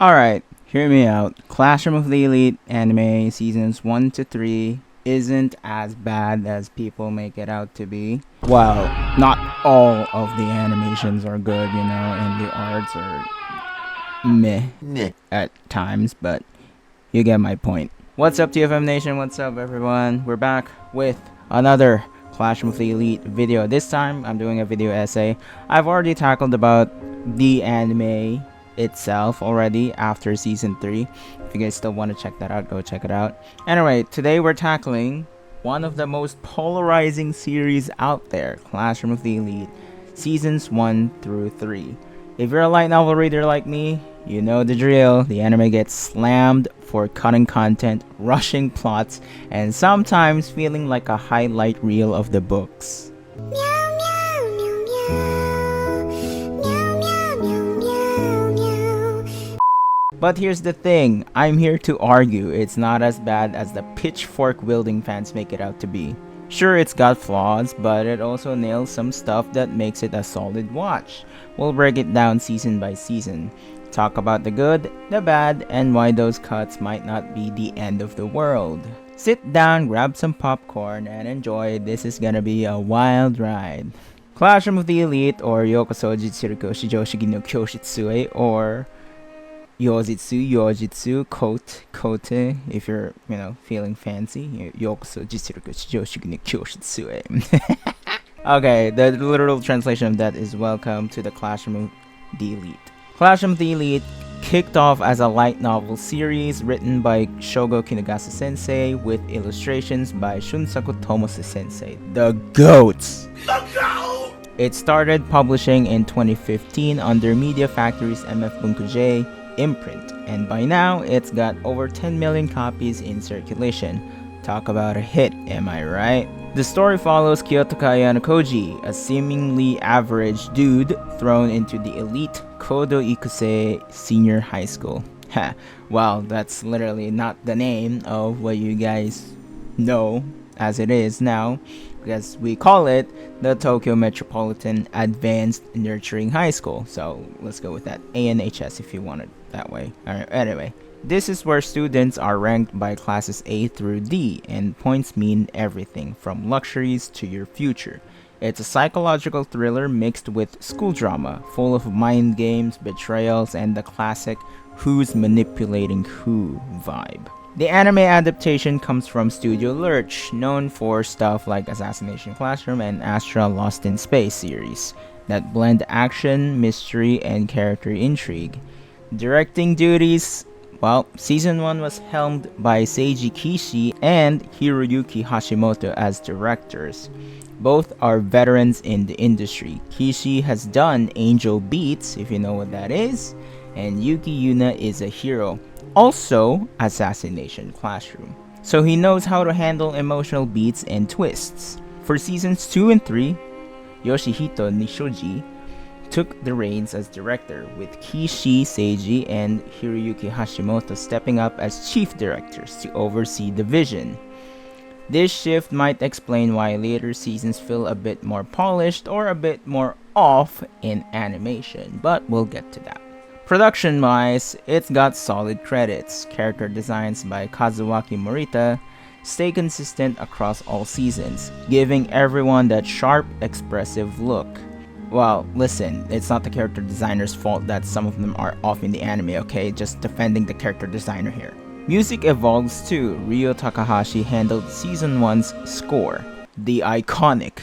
Alright, hear me out. Classroom of the Elite anime seasons 1 to 3 isn't as bad as people make it out to be. Well, not all of the animations are good, and the arts are meh at times, but you get my point. What's up, TFM Nation? What's up, everyone? We're back with another Classroom of the Elite video. This time, I'm doing a video essay. I've already tackled about the anime itself already after season 3. If you guys still want to check that out, go check it out. Anyway, today we're tackling one of the most polarizing series out there, Classroom of the Elite, seasons 1 through 3. If you're a light novel reader like me, you know the drill. The anime gets slammed for cutting content, rushing plots, and sometimes feeling like a highlight reel of the books. But here's the thing, I'm here to argue it's not as bad as the pitchfork wielding fans make it out to be. Sure, it's got flaws, but it also nails some stuff that makes it a solid watch. We'll break it down season by season, talk about the good, the bad, and why those cuts might not be the end of the world. Sit down, grab some popcorn, and enjoy. This is gonna be a wild ride. Classroom of the Elite, or Youkoso Jitsuryoku Shijou Shugi no教室へ, or YouZitsu, YouJitsu, COTE, if you're, feeling fancy. Youkoso Jitsuryoku Shijou Shugi no教室へ. Okay, the literal translation of that is welcome to the Classroom of the Elite. Classroom of the Elite kicked off as a light novel series written by Shogo Kinugasa sensei with illustrations by Shunsaku Tomose sensei, the GOATs. It started publishing in 2015 under Media Factory's MF Bunkuj imprint, and by now it's got over 10 million copies in circulation. Talk about a hit, am I right? The story follows Kiyotaka Ayanokouji, a seemingly average dude thrown into the elite Kodo Ikuse Senior High School. Well, that's literally not the name of what you guys know as it is now, because we call it the Tokyo Metropolitan Advanced Nurturing High School. So let's go with that. ANHS if you want it that way. Alright, anyway. This is where students are ranked by classes A through D, and points mean everything from luxuries to your future. It's a psychological thriller mixed with school drama, full of mind games, betrayals, and the classic who's manipulating who vibe. The anime adaptation comes from Studio Lerche, known for stuff like Assassination Classroom and Astra Lost in Space series, that blend action, mystery, and character intrigue. Directing duties, well, season 1 was helmed by Seiji Kishi and Hiroyuki Hashimoto as directors. Both are veterans in the industry. Kishi has done Angel Beats, if you know what that is, and Yuki Yuna is a hero, also Assassination Classroom. So he knows how to handle emotional beats and twists. For seasons 2 and 3, Yoshihito Nishoji took the reins as director, with Kishi, Seiji, and Hiroyuki Hashimoto stepping up as chief directors to oversee the vision. This shift might explain why later seasons feel a bit more polished or a bit more off in animation, but we'll get to that. Production-wise, it's got solid credits. Character designs by Kazuaki Morita stay consistent across all seasons, giving everyone that sharp, expressive look. Well, listen, it's not the character designer's fault that some of them are off in the anime, okay? Just defending the character designer here. Music evolves too. Ryo Takahashi handled season 1's score, the iconic.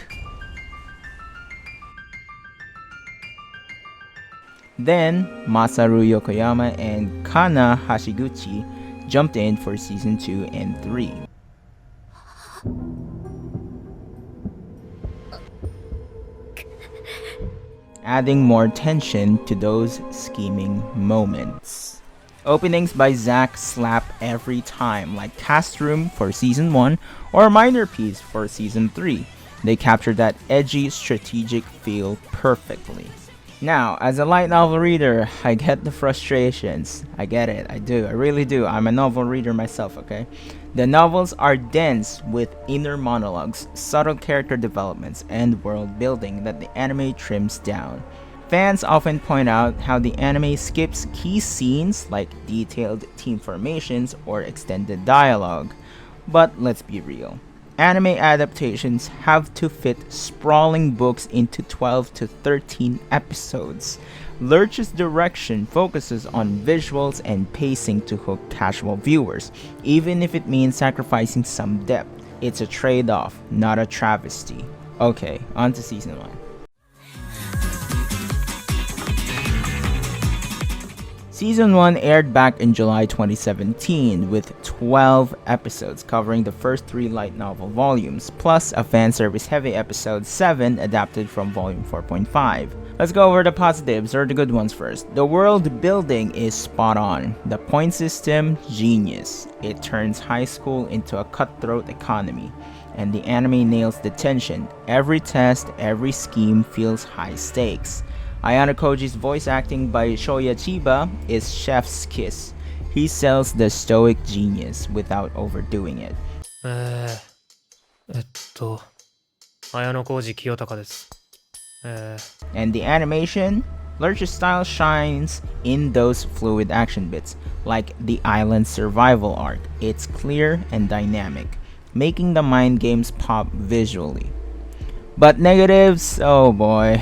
Then, Masaru Yokoyama and Kana Hashiguchi jumped in for season 2 and 3. Adding more tension to those scheming moments. Openings by Zack slap every time, like Cast Room for season 1 or Minor Piece for season 3. They capture that edgy, strategic feel perfectly. Now, as a light novel reader, I get the frustrations. I get it, I do, I really do. I'm a novel reader myself, okay? The novels are dense with inner monologues, subtle character developments, and world building that the anime trims down. Fans often point out how the anime skips key scenes like detailed team formations or extended dialogue. But let's be real. Anime adaptations have to fit sprawling books into 12 to 13 episodes. Lerche's direction focuses on visuals and pacing to hook casual viewers, even if it means sacrificing some depth. It's a trade-off, not a travesty. Okay, on to season 1. Season 1 aired back in July 2017 with 12 episodes covering the first 3 light novel volumes, plus a fanservice heavy episode 7 adapted from volume 4.5. Let's go over the positives, or the good ones first. The world building is spot on. The point system, genius. It turns high school into a cutthroat economy. And the anime nails the tension. Every test, every scheme feels high stakes. Ayanokouji's voice acting by Shoya Chiba is chef's kiss. He sells the stoic genius without overdoing it. 綾小路清隆です。And the animation? Lerche's style shines in those fluid action bits, like the island survival arc. It's clear and dynamic, making the mind games pop visually. But negatives? Oh boy.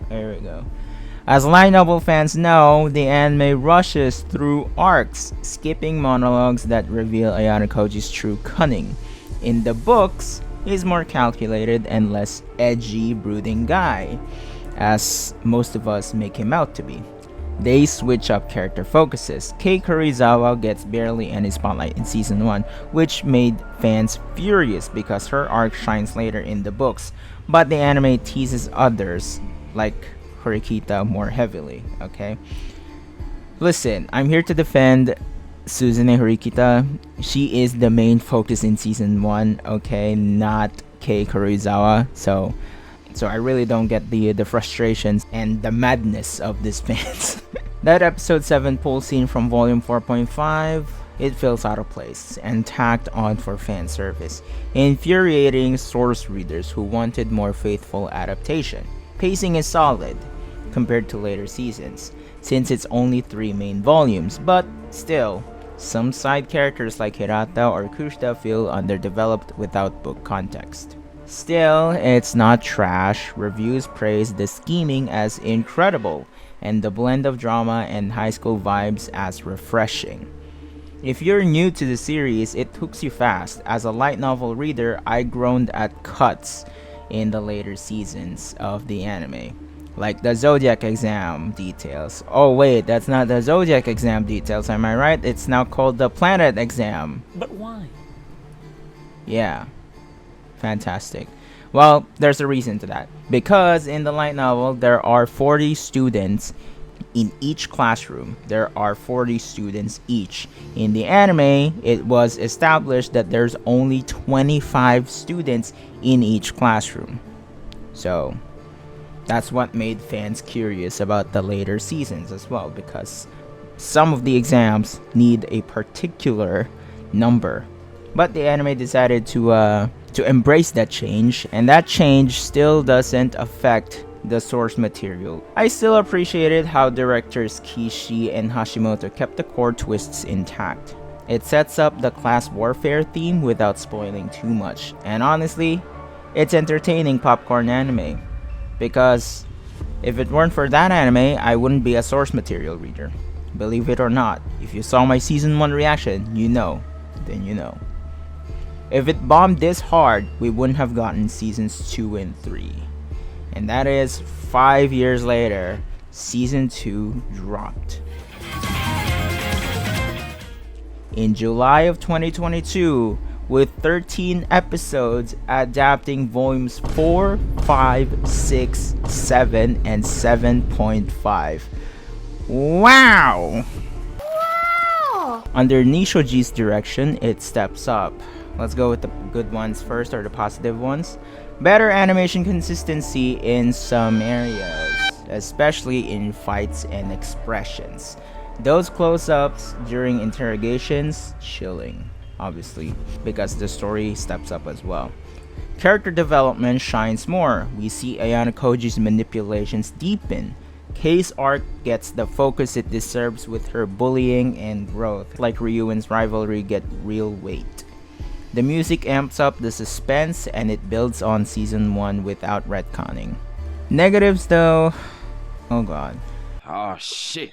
Here we go. As light novel fans know, the anime rushes through arcs, skipping monologues that reveal Ayanokouji's true cunning. In the books, he's more calculated and less edgy, brooding guy, as most of us make him out to be. They switch up character focuses. Kei Kurizawa gets barely any spotlight in season 1, which made fans furious because her arc shines later in the books, but the anime teases others, like Horikita, more heavily, okay? Listen, I'm here to defend Suzune Horikita. She is the main focus in season 1, okay? Not Kei Kurizawa. So I really don't get the frustrations and the madness of these fans. That episode 7 pull scene from volume 4.5, it feels out of place and tacked on for fan service, infuriating source readers who wanted more faithful adaptation. Pacing is solid compared to later seasons, since it's only 3 main volumes, but still, some side characters like Hirata or Kushida feel underdeveloped without book context. Still, it's not trash. Reviews praise the scheming as incredible, and the blend of drama and high school vibes as refreshing. If you're new to the series, it hooks you fast. As a light novel reader, I groaned at cuts in the later seasons of the anime, like the Zodiac exam details. Oh wait, that's not the Zodiac exam details, am I right? It's now called the Planet exam. But why? Yeah, fantastic. Well, there's a reason to that. Because in the light novel, there are 40 students in each classroom. There are 40 students each. In the anime, it was established that there's only 25 students in each classroom. So that's what made fans curious about the later seasons as well, because some of the exams need a particular number. But the anime decided to embrace that change, and that change still doesn't affect the source material. I still appreciated how directors Kishi and Hashimoto kept the core twists intact. It sets up the class warfare theme without spoiling too much, and honestly, it's entertaining popcorn anime. Because if it weren't for that anime, I wouldn't be a source material reader. Believe it or not, if you saw my season 1 reaction, you know, then you know. If it bombed this hard, we wouldn't have gotten seasons 2 and 3. And that is 5 years later, season 2 dropped. In July of 2022, with 13 episodes adapting volumes 4, 5, 6, 7, and 7.5. Wow! Under Nishoji's direction, it steps up. Let's go with the good ones first, or the positive ones. Better animation consistency in some areas, especially in fights and expressions. Those close-ups during interrogations, chilling, obviously, because the story steps up as well. Character development shines more. We see Ayanokouji's manipulations deepen. Kei's arc gets the focus it deserves with her bullying and growth, like Ryuen's rivalry get real weight. The music amps up the suspense and it builds on season 1 without retconning. Negatives though, oh god. Oh shit,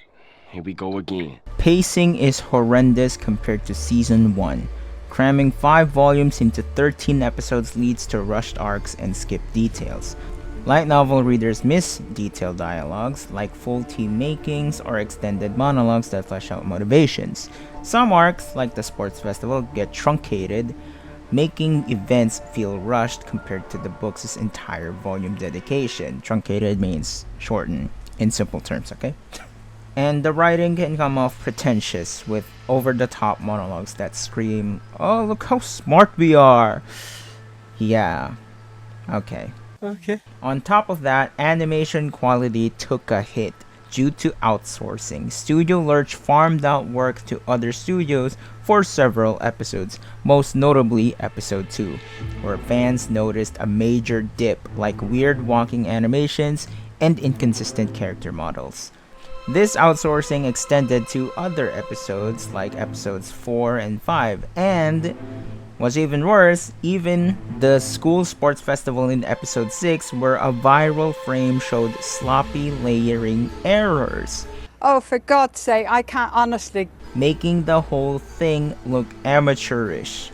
here we go again. Pacing is horrendous compared to season 1. Cramming 5 volumes into 13 episodes leads to rushed arcs and skipped details. Light novel readers miss detailed dialogues, like full team makings or extended monologues that flesh out motivations. Some arcs, like the sports festival, get truncated, making events feel rushed compared to the book's entire volume dedication. Truncated means shortened, in simple terms, okay? And the writing can come off pretentious, with over-the-top monologues that scream, "Oh, look how smart we are!" Yeah, okay. On top of that, animation quality took a hit due to outsourcing. Studio Lerche farmed out work to other studios for several episodes, most notably episode 2, where fans noticed a major dip, like weird walking animations and inconsistent character models. This outsourcing extended to other episodes like episodes 4 and 5, and what's even worse, even the school sports festival in episode 6, where a viral frame showed sloppy layering errors. Oh, for God's sake, I can't honestly. Making the whole thing look amateurish.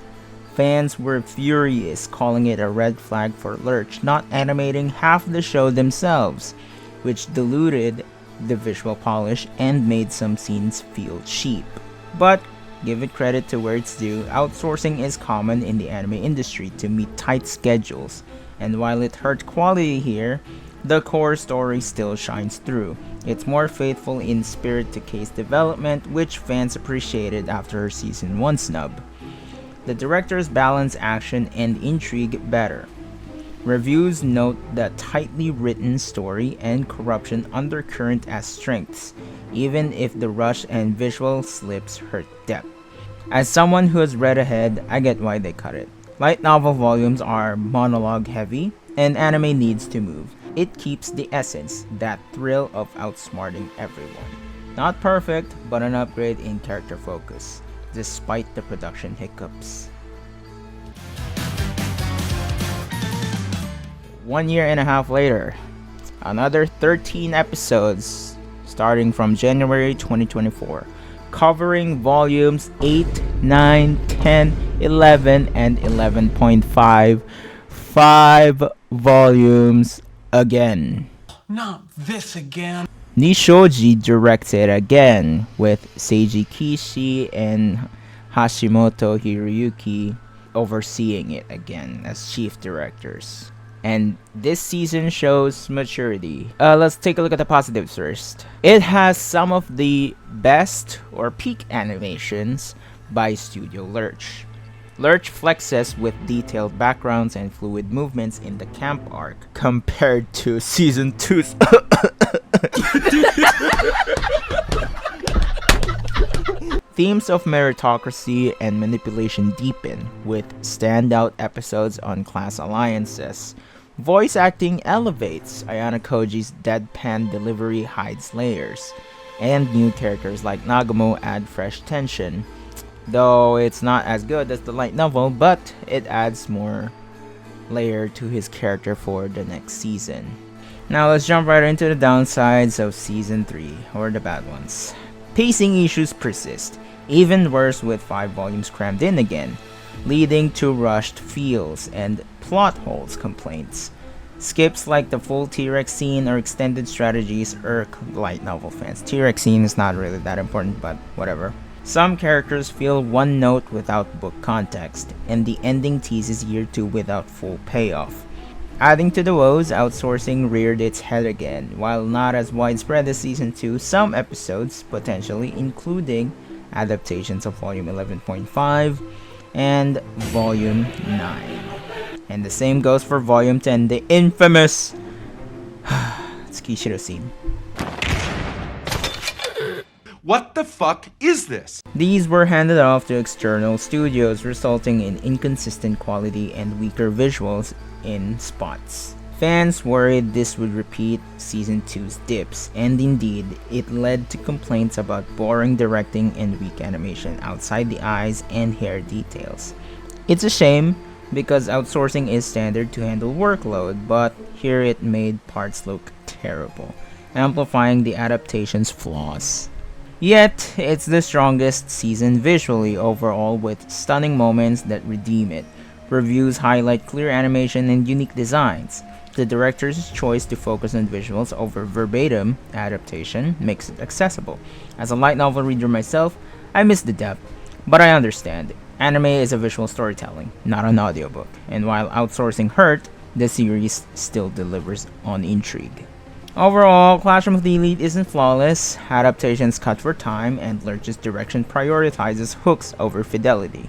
Fans were furious, calling it a red flag for Lerche not animating half the show themselves, which diluted the visual polish and made some scenes feel cheap. But give it credit to where it's due, outsourcing is common in the anime industry to meet tight schedules, and while it hurt quality here, the core story still shines through. It's more faithful in spirit to Kei's development, which fans appreciated after her season 1 snub. The directors balance action and intrigue better. Reviews note the tightly written story and corruption undercurrent as strengths, even if the rush and visual slips hurt depth. As someone who has read ahead, I get why they cut it. Light novel volumes are monologue heavy, and anime needs to move. It keeps the essence, that thrill of outsmarting everyone. Not perfect, but an upgrade in character focus, despite the production hiccups. 1 year and a half later, another 13 episodes starting from January 2024, covering volumes 8, 9, 10, 11, and 11.5. 5 volumes again. Not this again. Nishoji directed again, with Seiji Kishi and Hashimoto Hiroyuki overseeing it again as chief directors. And this season shows maturity. Let's take a look at the positives first. It has some of the best or peak animations by Studio Lerche. Lerche flexes with detailed backgrounds and fluid movements in the camp arc compared to season 2's themes of meritocracy and manipulation deepen, with standout episodes on class alliances. Voice acting elevates, Ayanokouji's deadpan delivery hides layers, and new characters like Nagumo add fresh tension. Though it's not as good as the light novel, but it adds more layer to his character for the next season. Now let's jump right into the downsides of season 3, or the bad ones. Pacing issues persist, even worse with 5 volumes crammed in again, leading to rushed feels and plot holes complaints. Skips like the full T-Rex scene or extended strategies irk light novel fans. T-Rex scene is not really that important, but whatever. Some characters feel one note without book context, and the ending teases year 2 without full payoff. Adding to the woes, outsourcing reared its head again. While not as widespread as season 2, some episodes, potentially including adaptations of volume 11.5 and volume 9. And the same goes for volume 10, the infamous Tsukishiro scene. What the fuck is this? These were handed off to external studios, resulting in inconsistent quality and weaker visuals in spots. Fans worried this would repeat Season 2's dips, and indeed, it led to complaints about boring directing and weak animation outside the eyes and hair details. It's a shame, because outsourcing is standard to handle workload, but here it made parts look terrible, amplifying the adaptation's flaws. Yet, it's the strongest season visually overall, with stunning moments that redeem it. Reviews highlight clear animation and unique designs. The director's choice to focus on visuals over verbatim adaptation makes it accessible. As a light novel reader myself, I miss the depth, but I understand. Anime is a visual storytelling, not an audiobook, and while outsourcing hurt, the series still delivers on intrigue. Overall, Classroom of the Elite isn't flawless, adaptations cut for time, and Lerche's direction prioritizes hooks over fidelity,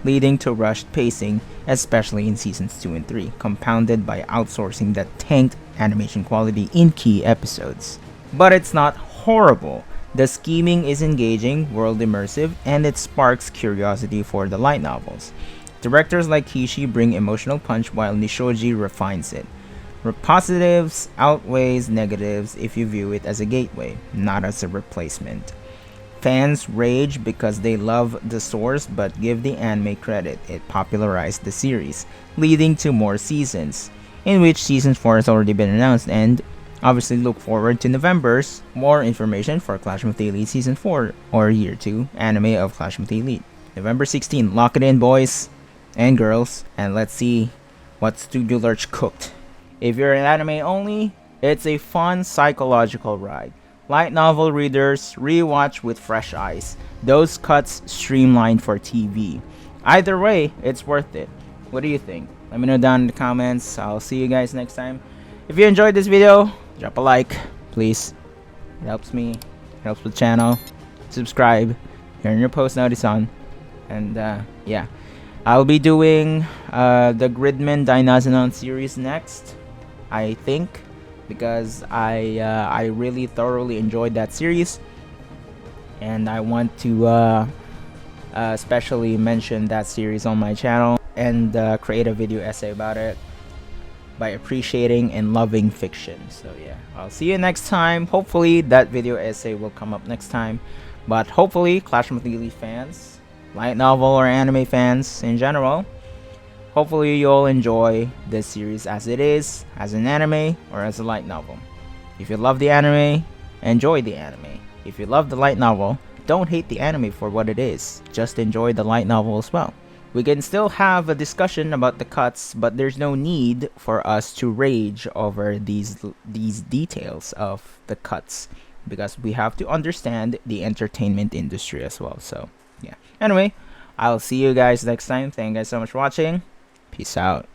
leading to rushed pacing, especially in seasons 2 and 3, compounded by outsourcing that tanked animation quality in key episodes. But it's not horrible. The scheming is engaging, world immersive, and it sparks curiosity for the light novels. Directors like Kishi bring emotional punch while Nishoji refines it. Positives outweighs negatives if you view it as a gateway, not as a replacement. Fans rage because they love the source but give the anime credit. It popularized the series, leading to more seasons, in which season 4 has already been announced, and obviously look forward to November's more information for Classroom of the Elite Season 4 or Year 2 anime of Classroom of the Elite. November 16, lock it in, boys and girls, and let's see what Studio Lerche cooked. If you're an anime only, it's a fun psychological ride. Light novel readers, rewatch with fresh eyes. Those cuts streamlined for TV. Either way, it's worth it. What do you think? Let me know down in the comments. I'll see you guys next time. If you enjoyed this video, drop a like, please. It helps me, it helps the channel. Subscribe, turn your post notice on. And yeah, I'll be doing the Gridman Dynazenon series next, I think, because I really thoroughly enjoyed that series, and I want to especially mention that series on my channel and create a video essay about it by appreciating and loving fiction. So yeah, I'll see you next time. Hopefully that video essay will come up next time, but hopefully Classroom of the Elite fans, light novel or anime fans in general, hopefully you'll enjoy this series as it is, as an anime or as a light novel. If you love the anime, enjoy the anime. If you love the light novel, don't hate the anime for what it is. Just enjoy the light novel as well. We can still have a discussion about the cuts, but there's no need for us to rage over these details of the cuts, because we have to understand the entertainment industry as well. So yeah. Anyway, I'll see you guys next time. Thank you guys so much for watching. Peace out.